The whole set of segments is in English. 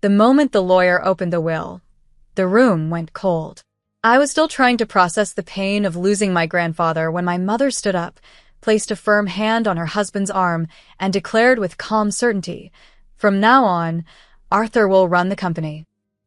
The moment the lawyer opened the will, the room went cold. I was still trying to process the pain of losing my grandfather when my mother stood up, placed a firm hand on her husband's arm, and declared with calm certainty, "From now on, Arthur will run the company."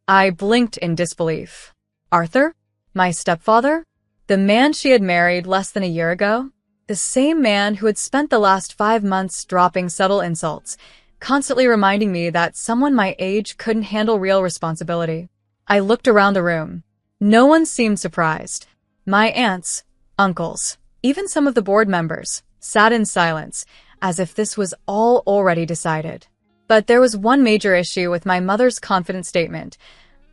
I blinked in disbelief. Arthur? My stepfather? The man she had married less than a year ago? The same man who had spent the last 5 months dropping subtle insults, constantly reminding me that someone my age couldn't handle real responsibility. I looked around the room. No one seemed surprised. My aunts, uncles, even some of the board members, sat in silence, as if this was all already decided. But there was one major issue with my mother's confident statement.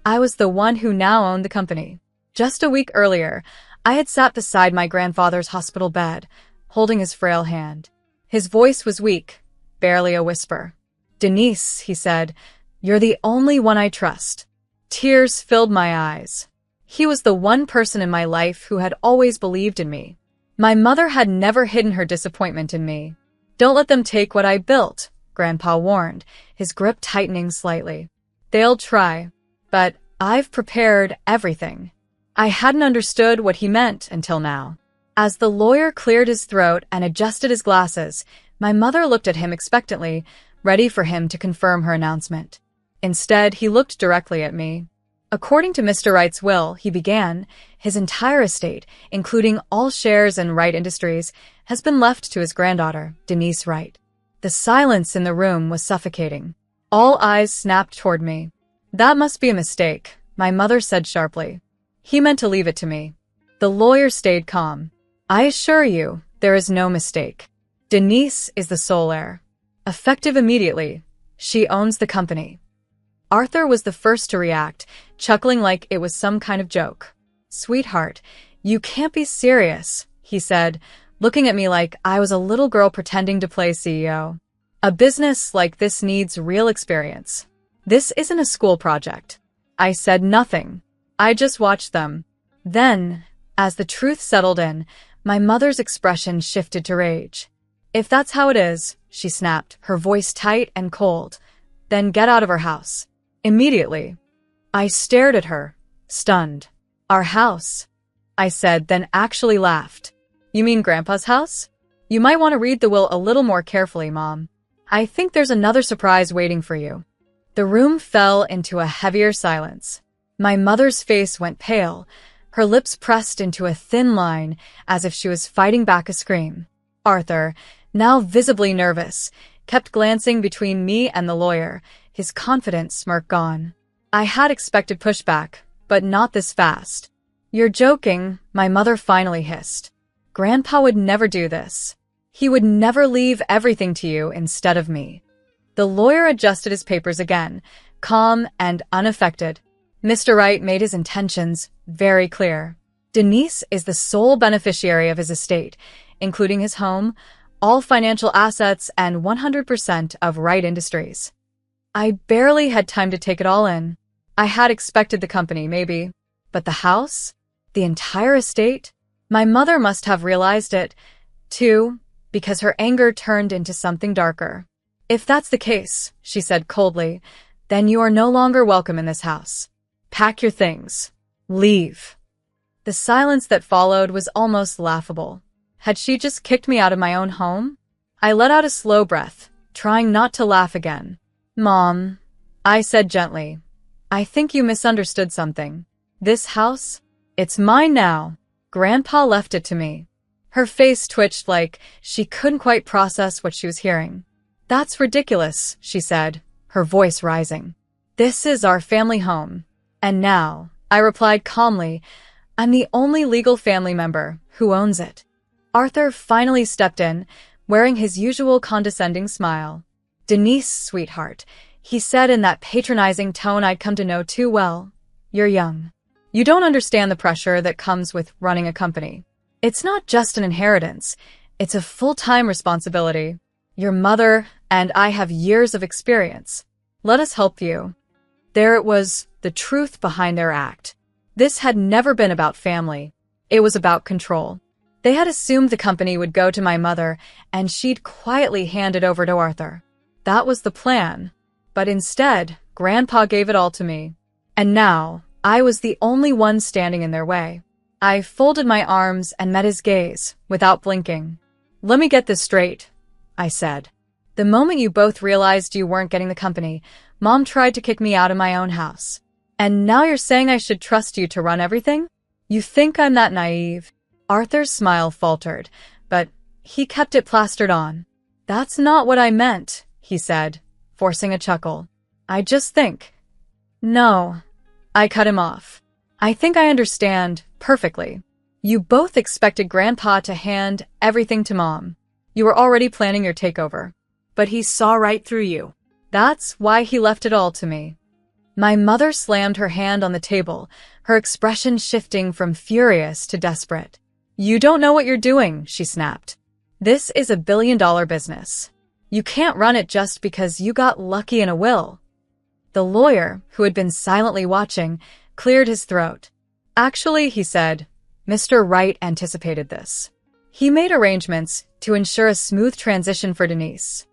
I was the one who now owned the company. Just a week earlier, I had sat beside my grandfather's hospital bed, holding his frail hand. His voice was weak, barely a whisper. "Denise," he said, "you're the only one I trust." Tears filled my eyes. He was the one person in my life who had always believed in me. My mother had never hidden her disappointment in me. "Don't let them take what I built," Grandpa warned, his grip tightening slightly. "They'll try, but I've prepared everything." I hadn't understood what he meant until now. As the lawyer cleared his throat and adjusted his glasses, my mother looked at him expectantly, ready for him to confirm her announcement. Instead, he looked directly at me. "According to Mr. Wright's will," he began, "his entire estate, including all shares in Wright Industries, has been left to his granddaughter, Denise Wright." The silence in the room was suffocating. All eyes snapped toward me. "That must be a mistake," my mother said sharply. "He meant to leave it to me." The lawyer stayed calm. "I assure you, there is no mistake. Denise is the sole heir. Effective immediately, she owns the company." Arthur was the first to react, chuckling like it was some kind of joke. "Sweetheart, you can't be serious," he said, looking at me like I was a little girl pretending to play CEO. "A business like this needs real experience. This isn't a school project." I said nothing. I just watched them. Then, as the truth settled in, my mother's expression shifted to rage. "If that's how it is," she snapped, her voice tight and cold, "then get out of our house. Immediately." I stared at her, stunned. "Our house?" I said, then actually laughed. "You mean Grandpa's house? You might want to read the will a little more carefully, Mom. I think there's another surprise waiting for you." The room fell into a heavier silence. My mother's face went pale, her lips pressed into a thin line as if she was fighting back a scream. Arthur, now visibly nervous, kept glancing between me and the lawyer, his confident smirk gone. I had expected pushback, but not this fast. "You're joking," my mother finally hissed. "Grandpa would never do this. He would never leave everything to you instead of me." The lawyer adjusted his papers again, calm and unaffected. Mr. Wright made his intentions very clear. Denise is the sole beneficiary of his estate, including his home, all financial assets, and 100% of Wright Industries. I barely had time to take it all in. I had expected the company, maybe. But the house? The entire estate? My mother must have realized it, too, because her anger turned into something darker. "If that's the case," she said coldly, "then you are no longer welcome in this house. Pack your things. Leave." The silence that followed was almost laughable. Had she just kicked me out of my own home? I let out a slow breath, trying not to laugh again. "Mom," I said gently, "I think you misunderstood something. This house? It's mine now. Grandpa left it to me." Her face twitched like she couldn't quite process what she was hearing. "That's ridiculous," she said, her voice rising. "This is our family home. And now," I replied calmly, "I'm the only legal family member who owns it." Arthur finally stepped in, wearing his usual condescending smile. "Denise, sweetheart," he said in that patronizing tone I'd come to know too well, "you're young. You don't understand the pressure that comes with running a company. It's not just an inheritance. It's a full-time responsibility. Your mother and I have years of experience. Let us help you." There it was, the truth behind their act. This had never been about family. It was about control. They had assumed the company would go to my mother, and she'd quietly hand it over to Arthur. That was the plan. But instead, Grandpa gave it all to me. And now, I was the only one standing in their way. I folded my arms and met his gaze, without blinking. "Let me get this straight," I said. "The moment you both realized you weren't getting the company, Mom tried to kick me out of my own house. And now you're saying I should trust you to run everything? You think I'm that naive?" Arthur's smile faltered, but he kept it plastered on. "That's not what I meant," he said, forcing a chuckle. "I just think—" "No," I cut him off. "I think I understand perfectly. You both expected Grandpa to hand everything to Mom. You were already planning your takeover. But he saw right through you. That's why he left it all to me." My mother slammed her hand on the table, her expression shifting from furious to desperate. "You don't know what you're doing," she snapped. "This is a billion-dollar business. You can't run it just because you got lucky in a will." The lawyer, who had been silently watching, cleared his throat. "Actually," he said, "Mr. Wright anticipated this. He made arrangements to ensure a smooth transition for Denise."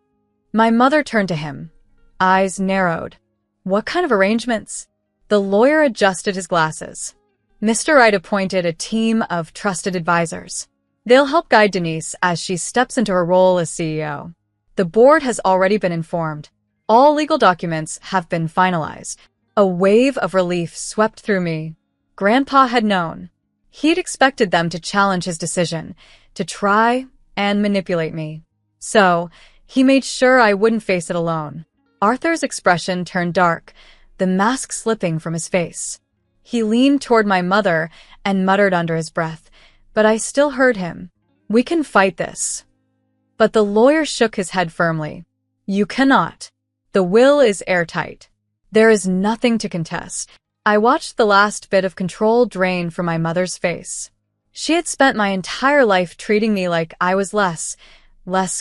My mother turned to him, eyes narrowed. "What kind of arrangements?" The lawyer adjusted his glasses. "Mr. Wright appointed a team of trusted advisors. They'll help guide Denise as she steps into her role as CEO. The board has already been informed. All legal documents have been finalized." A wave of relief swept through me. Grandpa had known. He'd expected them to challenge his decision, to try and manipulate me. So, he made sure I wouldn't face it alone. Arthur's expression turned dark, the mask slipping from his face. He leaned toward my mother and muttered under his breath, but I still heard him. "We can fight this." But the lawyer shook his head firmly. "You cannot. The will is airtight. There is nothing to contest." I watched the last bit of control drain from my mother's face. She had spent my entire life treating me like I was less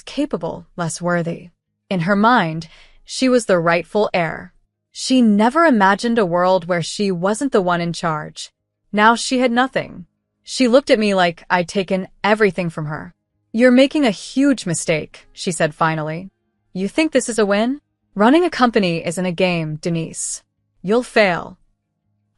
capable, less worthy. In her mind, she was the rightful heir. She never imagined a world where she wasn't the one in charge. Now she had nothing. She looked at me like I'd taken everything from her. "You're making a huge mistake," she said finally. "You think this is a win? Running a company isn't a game, Denise. You'll fail."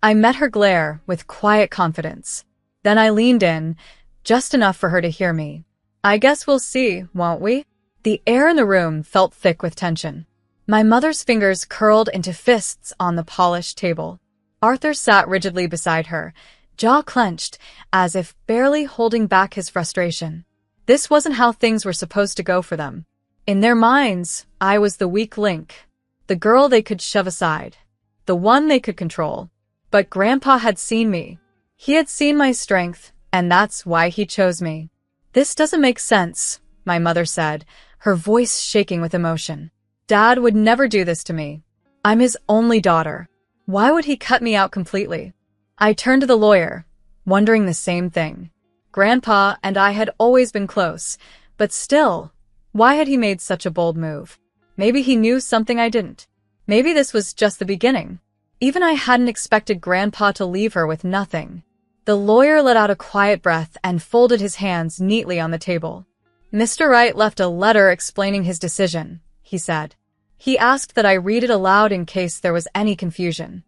I met her glare with quiet confidence. Then I leaned in, just enough for her to hear me. "I guess we'll see, won't we?" The air in the room felt thick with tension. My mother's fingers curled into fists on the polished table. Arthur sat rigidly beside her, jaw clenched, as if barely holding back his frustration. This wasn't how things were supposed to go for them. In their minds, I was the weak link, the girl they could shove aside, the one they could control. But Grandpa had seen me. He had seen my strength, and that's why he chose me. "This doesn't make sense," my mother said, her voice shaking with emotion. "Dad would never do this to me. I'm his only daughter. Why would he cut me out completely?" I turned to the lawyer, wondering the same thing. Grandpa and I had always been close, but still, why had he made such a bold move? Maybe he knew something I didn't. Maybe this was just the beginning. Even I hadn't expected Grandpa to leave her with nothing. The lawyer let out a quiet breath and folded his hands neatly on the table. "Mr. Wright left a letter explaining his decision," he said. "He asked that I read it aloud in case there was any confusion."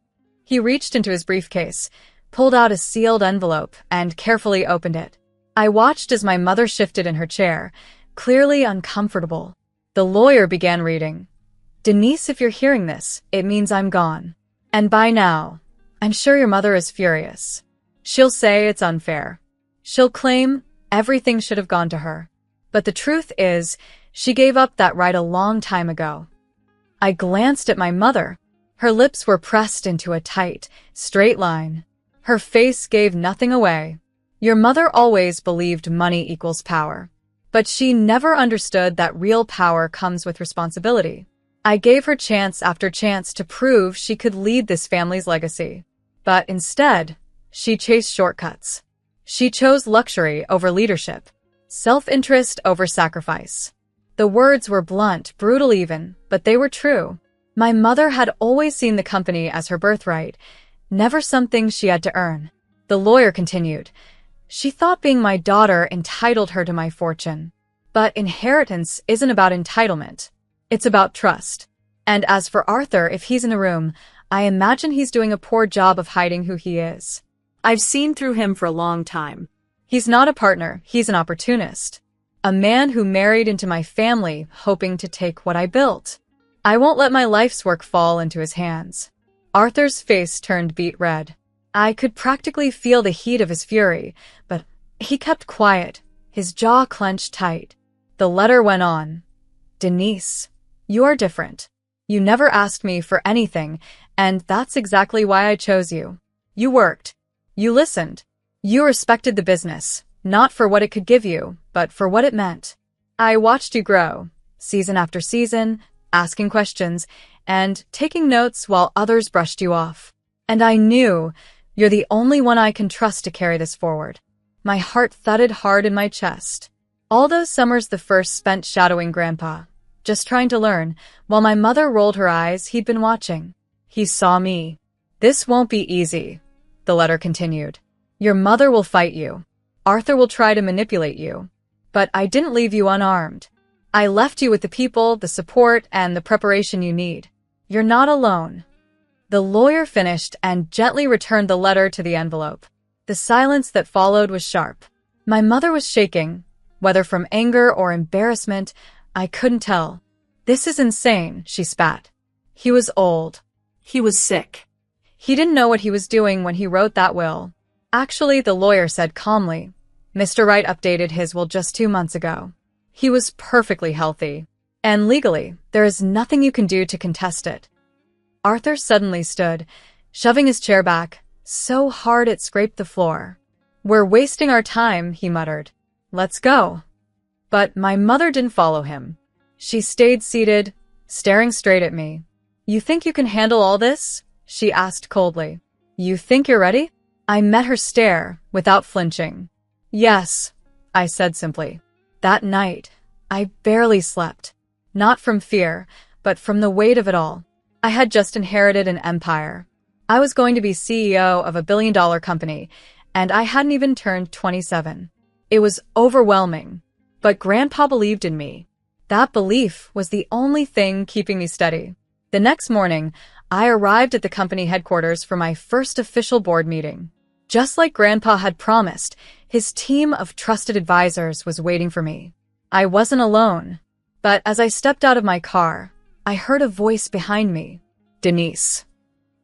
He reached into his briefcase, pulled out a sealed envelope, and carefully opened it. I watched as my mother shifted in her chair, clearly uncomfortable. The lawyer began reading. "Denise, if you're hearing this, it means I'm gone. And by now, I'm sure your mother is furious. She'll say it's unfair. She'll claim everything should have gone to her. But the truth is, she gave up that right a long time ago." I glanced at my mother. Her lips were pressed into a tight, straight line. Her face gave nothing away. "Your mother always believed money equals power. But she never understood that real power comes with responsibility. I gave her chance after chance to prove she could lead this family's legacy. But instead, she chased shortcuts. She chose luxury over leadership, self-interest over sacrifice." The words were blunt, brutal even, but they were true. My mother had always seen the company as her birthright, never something she had to earn. The lawyer continued. "She thought being my daughter entitled her to my fortune. But inheritance isn't about entitlement. It's about trust. And as for Arthur, if he's in the room, I imagine he's doing a poor job of hiding who he is. I've seen through him for a long time. He's not a partner, he's an opportunist. A man who married into my family, hoping to take what I built. I won't let my life's work fall into his hands. Arthur's face turned beet red. I could practically feel the heat of his fury, but he kept quiet, his jaw clenched tight. The letter went on. Denise, you are different. You never asked me for anything, and that's exactly why I chose you. You worked. You listened. You respected the business, not for what it could give you, but for what it meant. I watched you grow, season after season, asking questions, and taking notes while others brushed you off. And I knew you're the only one I can trust to carry this forward. My heart thudded hard in my chest. All those summers the first spent shadowing Grandpa, just trying to learn, while my mother rolled her eyes, he'd been watching. He saw me. This won't be easy, the letter continued. Your mother will fight you. Arthur will try to manipulate you. But I didn't leave you unarmed. I left you with the people, the support, and the preparation you need. You're not alone. The lawyer finished and gently returned the letter to the envelope. The silence that followed was sharp. My mother was shaking, whether from anger or embarrassment, I couldn't tell. This is insane, she spat. He was old. He was sick. He didn't know what he was doing when he wrote that will. Actually, the lawyer said calmly, Mr. Wright updated his will just 2 months ago. He was perfectly healthy. And legally, there is nothing you can do to contest it. Arthur suddenly stood, shoving his chair back, so hard it scraped the floor. We're wasting our time, he muttered. Let's go. But my mother didn't follow him. She stayed seated, staring straight at me. You think you can handle all this? She asked coldly. You think you're ready? I met her stare, without flinching. Yes, I said simply. That night, I barely slept. Not from fear, but from the weight of it all. I had just inherited an empire. I was going to be CEO of a billion-dollar company, and I hadn't even turned 27. It was overwhelming. But Grandpa believed in me. That belief was the only thing keeping me steady. The next morning, I arrived at the company headquarters for my first official board meeting. Just like Grandpa had promised, his team of trusted advisors was waiting for me. I wasn't alone. But as I stepped out of my car, I heard a voice behind me. Denise.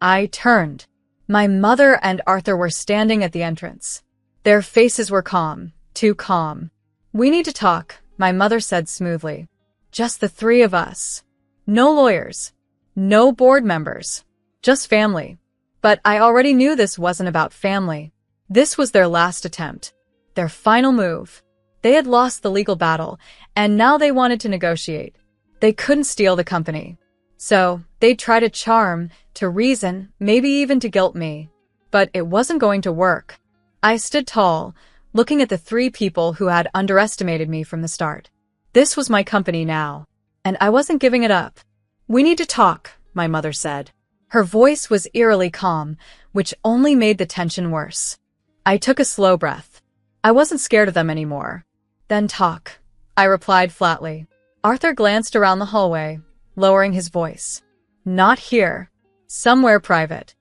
I turned. My mother and Arthur were standing at the entrance. Their faces were calm, too calm. We need to talk, my mother said smoothly. Just the three of us. No lawyers. No board members. Just family. But I already knew this wasn't about family. This was their last attempt. Their final move. They had lost the legal battle, and now they wanted to negotiate. They couldn't steal the company. So, they'd try to charm, to reason, maybe even to guilt me. But it wasn't going to work. I stood tall, looking at the three people who had underestimated me from the start. This was my company now, and I wasn't giving it up. We need to talk, my mother said. Her voice was eerily calm, which only made the tension worse. I took a slow breath. I wasn't scared of them anymore. Then talk, I replied flatly. Arthur glanced around the hallway, lowering his voice. Not here. Somewhere private.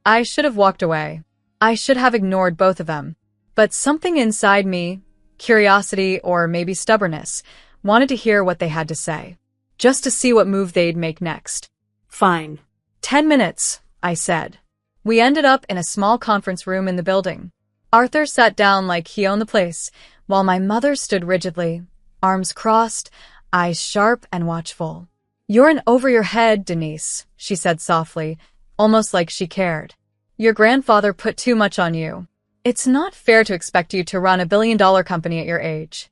I should have walked away. I should have ignored both of them. But something inside me, curiosity or maybe stubbornness, wanted to hear what they had to say. Just to see what move they'd make next. Fine. 10 minutes, I said. We ended up in a small conference room in the building. Arthur sat down like he owned the place, while my mother stood rigidly, arms crossed, eyes sharp and watchful. You're in over your head, Denise, she said softly, almost like she cared. Your grandfather put too much on you. It's not fair to expect you to run a billion-dollar company at your age.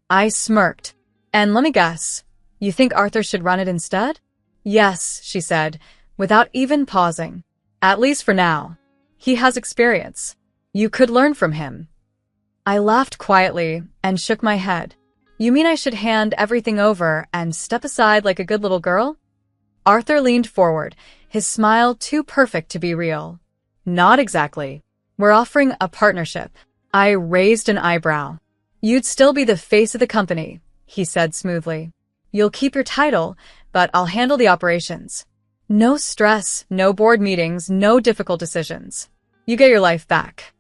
I smirked. And let me guess, you think Arthur should run it instead? Yes, she said, without even pausing. At least for now. He has experience. You could learn from him. I laughed quietly and shook my head. You mean I should hand everything over and step aside like a good little girl? Arthur leaned forward, his smile too perfect to be real. Not exactly. We're offering a partnership. I raised an eyebrow. You'd still be the face of the company, he said smoothly. You'll keep your title, but I'll handle the operations. No stress, no board meetings, no difficult decisions. You get your life back.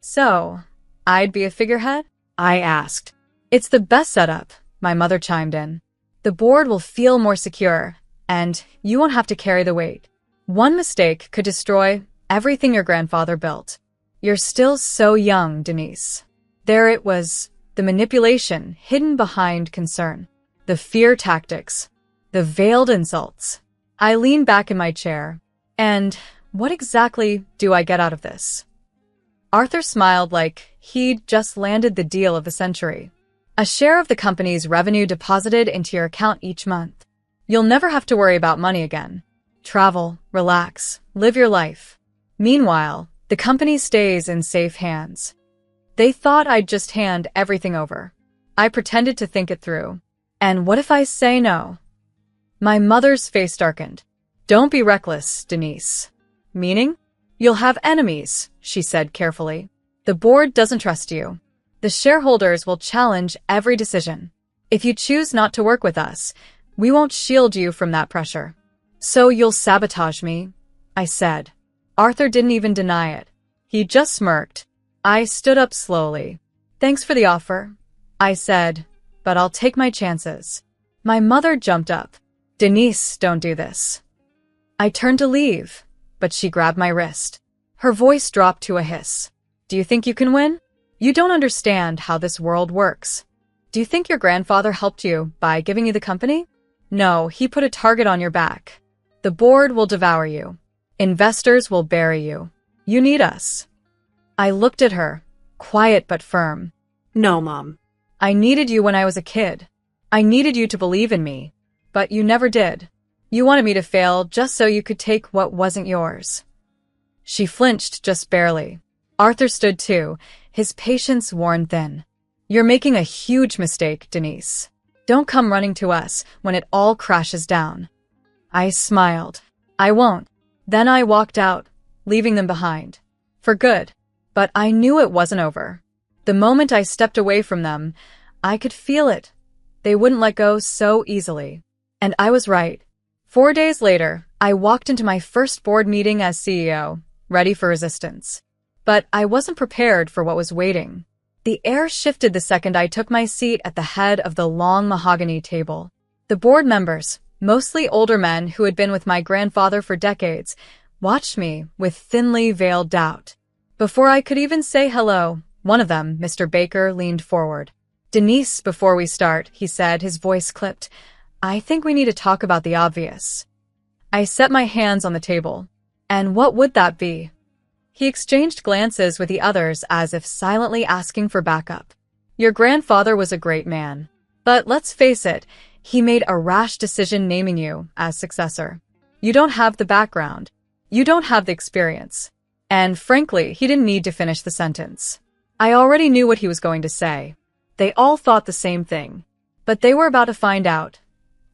So, I'd be a figurehead? I asked. It's the best setup, my mother chimed in. The board will feel more secure, and you won't have to carry the weight. One mistake could destroy everything your grandfather built. You're still so young, Denise. There it was, the manipulation hidden behind concern, the fear tactics, the veiled insults. I leaned back in my chair. And what exactly do I get out of this? Arthur smiled like he'd just landed the deal of the century. A share of the company's revenue deposited into your account each month. You'll never have to worry about money again. Travel, relax, live your life. Meanwhile, the company stays in safe hands. They thought I'd just hand everything over. I pretended to think it through. And what if I say no? My mother's face darkened. Don't be reckless, Denise. Meaning? You'll have enemies, she said carefully. The board doesn't trust you. The shareholders will challenge every decision. If you choose not to work with us, we won't shield you from that pressure. So you'll sabotage me, I said. Arthur didn't even deny it. He just smirked. I stood up slowly. Thanks for the offer, I said, but I'll take my chances. My mother jumped up. Denise, don't do this. I turned to leave, but she grabbed my wrist. Her voice dropped to a hiss. Do you think you can win? You don't understand how this world works. Do you think your grandfather helped you by giving you the company? No, he put a target on your back. The board will devour you. Investors will bury you. You need us. I looked at her, quiet but firm. No, Mom. I needed you when I was a kid. I needed you to believe in me, but you never did. You wanted me to fail just so you could take what wasn't yours. She flinched just barely. Arthur stood too, his patience worn thin. You're making a huge mistake, Denise. Don't come running to us when it all crashes down. I smiled. I won't. Then I walked out, leaving them behind. For good. But I knew it wasn't over. The moment I stepped away from them, I could feel it. They wouldn't let go so easily. And I was right. 4 days later, I walked into my first board meeting as CEO, ready for resistance. But I wasn't prepared for what was waiting. The air shifted the second I took my seat at the head of the long mahogany table. The board members, mostly older men who had been with my grandfather for decades, watched me with thinly veiled doubt. Before I could even say hello, one of them, Mr. Baker, leaned forward. Denise, before we start, he said, his voice clipped, I think we need to talk about the obvious. I set my hands on the table. And what would that be? He exchanged glances with the others as if silently asking for backup. Your grandfather was a great man. But let's face it, he made a rash decision naming you as successor. You don't have the background. You don't have the experience. And frankly, he didn't need to finish the sentence. I already knew what he was going to say. They all thought the same thing. But they were about to find out.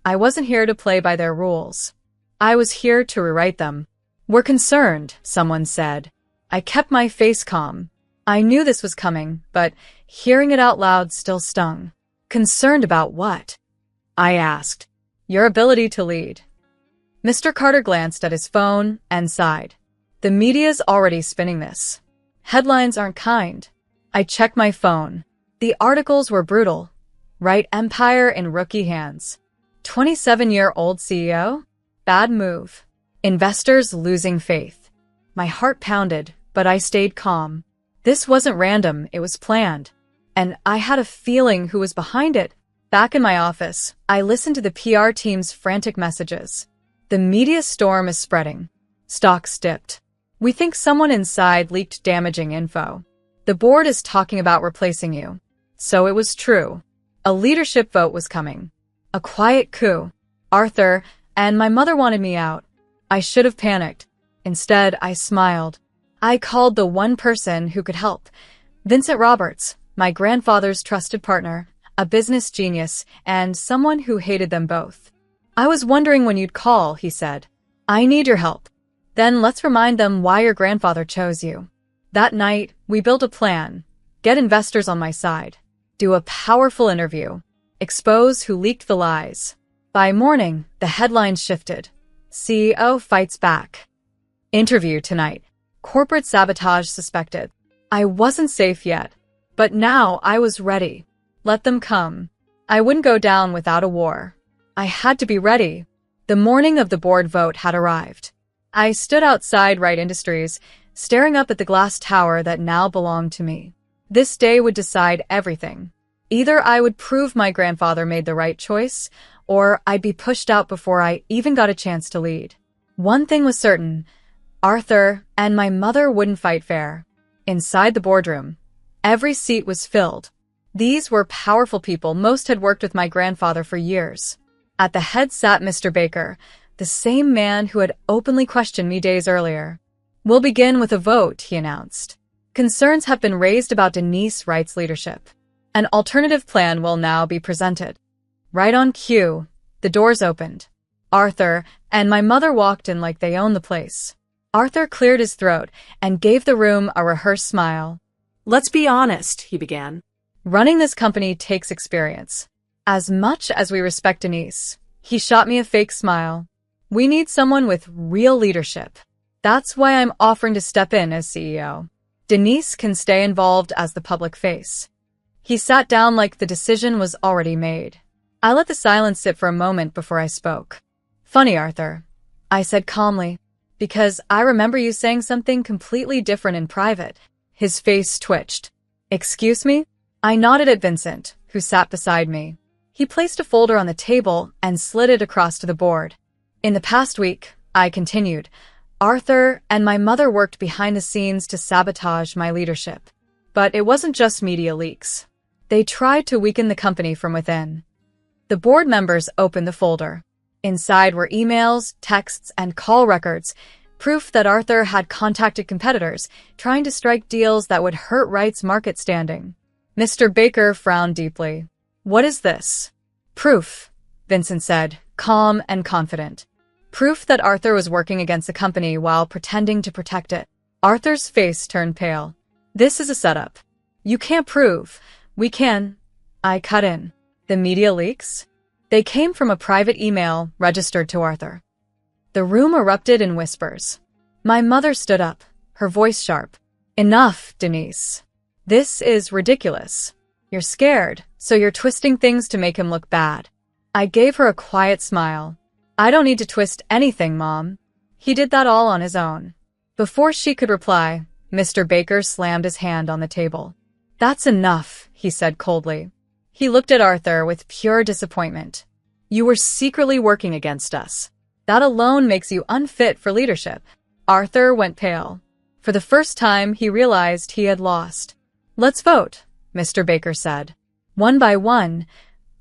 I wasn't here to play by their rules. I was here to rewrite them. We're concerned, someone said. I kept my face calm. I knew this was coming, but hearing it out loud still stung. Concerned about what? I asked. Your ability to lead. Mr. Carter glanced at his phone and sighed. The media's already spinning this. Headlines aren't kind. I checked my phone. The articles were brutal. Right empire in rookie hands. 27-year-old CEO? Bad move. Investors losing faith. My heart pounded, but I stayed calm. This wasn't random, it was planned. And I had a feeling who was behind it. Back in my office, I listened to the PR team's frantic messages. The media storm is spreading. Stocks dipped. We think someone inside leaked damaging info. The board is talking about replacing you. So it was true. A leadership vote was coming. A quiet coup. Arthur and my mother wanted me out. I should have panicked. Instead, I smiled. I called the one person who could help. Vincent Roberts, my grandfather's trusted partner, a business genius, and someone who hated them both. I was wondering when you'd call, he said. I need your help. Then let's remind them why your grandfather chose you. That night, we built a plan. Get investors on my side. Do a powerful interview. Expose who leaked the lies. By morning, the headlines shifted. CEO fights back. Interview tonight. Corporate sabotage suspected. I wasn't safe yet, but now I was ready. Let them come. I wouldn't go down without a war. I had to be ready. The morning of the board vote had arrived. I stood outside Wright Industries, staring up at the glass tower that now belonged to me. This day would decide everything. Either I would prove my grandfather made the right choice, or I'd be pushed out before I even got a chance to lead. One thing was certain: Arthur and my mother wouldn't fight fair. Inside the boardroom, every seat was filled. These were powerful people. Most had worked with my grandfather for years. At the head sat Mr. Baker, the same man who had openly questioned me days earlier. We'll begin with a vote, he announced. Concerns have been raised about Denise Wright's leadership. An alternative plan will now be presented. Right on cue, the doors opened. Arthur and my mother walked in like they owned the place. Arthur cleared his throat and gave the room a rehearsed smile. Let's be honest, he began. Running this company takes experience. As much as we respect Denise, he shot me a fake smile. We need someone with real leadership. That's why I'm offering to step in as CEO. Denise can stay involved as the public face. He sat down like the decision was already made. I let the silence sit for a moment before I spoke. Funny, Arthur, I said calmly, because I remember you saying something completely different in private. His face twitched. Excuse me? I nodded at Vincent, who sat beside me. He placed a folder on the table and slid it across to the board. In the past week, I continued, Arthur and my mother worked behind the scenes to sabotage my leadership. But it wasn't just media leaks. They tried to weaken the company from within. The board members opened the folder. Inside were emails, texts, and call records, proof that Arthur had contacted competitors, trying to strike deals that would hurt Wright's market standing. Mr. Baker frowned deeply. What is this? Proof, Vincent said, calm and confident. Proof that Arthur was working against the company while pretending to protect it. Arthur's face turned pale. This is a setup. You can't prove. We can. I cut in. The media leaks? They came from a private email registered to Arthur. The room erupted in whispers. My mother stood up, her voice sharp. Enough, Denise. This is ridiculous. You're scared, so you're twisting things to make him look bad. I gave her a quiet smile. I don't need to twist anything, Mom. He did that all on his own. Before she could reply, Mr. Baker slammed his hand on the table. That's enough, he said coldly. He looked at Arthur with pure disappointment. You were secretly working against us. That alone makes you unfit for leadership. Arthur went pale. For the first time, he realized he had lost. Let's vote, Mr. Baker said. One by one,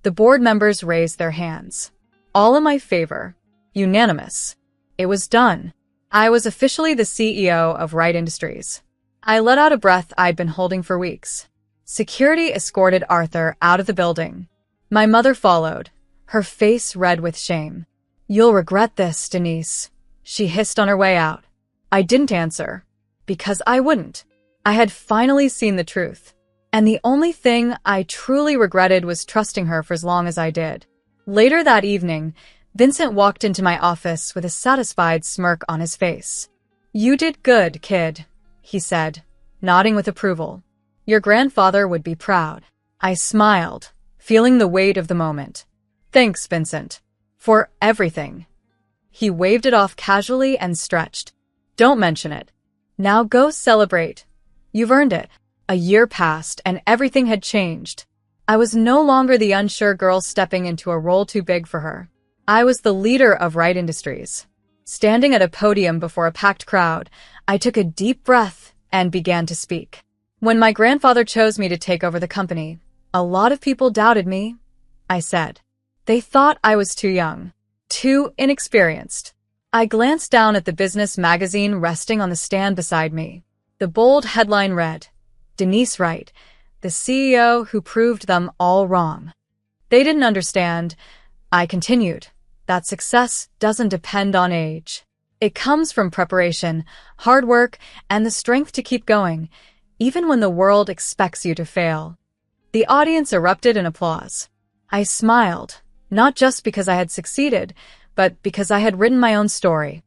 the board members raised their hands. All in my favor. Unanimous. It was done. I was officially the CEO of Wright Industries. I let out a breath I'd been holding for weeks. Security escorted Arthur out of the building. My mother followed, her face red with shame. You'll regret this, Denise, she hissed on her way out. I didn't answer, because I wouldn't. I had finally seen the truth, and the only thing I truly regretted was trusting her for as long as I did. Later that evening, Vincent walked into my office with a satisfied smirk on his face. You did good, kid, he said, nodding with approval. Your grandfather would be proud. I smiled, feeling the weight of the moment. Thanks, Vincent, for everything. He waved it off casually and stretched. Don't mention it. Now go celebrate. You've earned it. A year passed and everything had changed. I was no longer the unsure girl stepping into a role too big for her. I was the leader of Wright Industries. Standing at a podium before a packed crowd, I took a deep breath and began to speak. When my grandfather chose me to take over the company, a lot of people doubted me, I said. They thought I was too young, too inexperienced. I glanced down at the business magazine resting on the stand beside me. The bold headline read, Denise Wright, the CEO who proved them all wrong. They didn't understand, I continued, that success doesn't depend on age. It comes from preparation, hard work, and the strength to keep going, even when the world expects you to fail. The audience erupted in applause. I smiled, not just because I had succeeded, but because I had written my own story.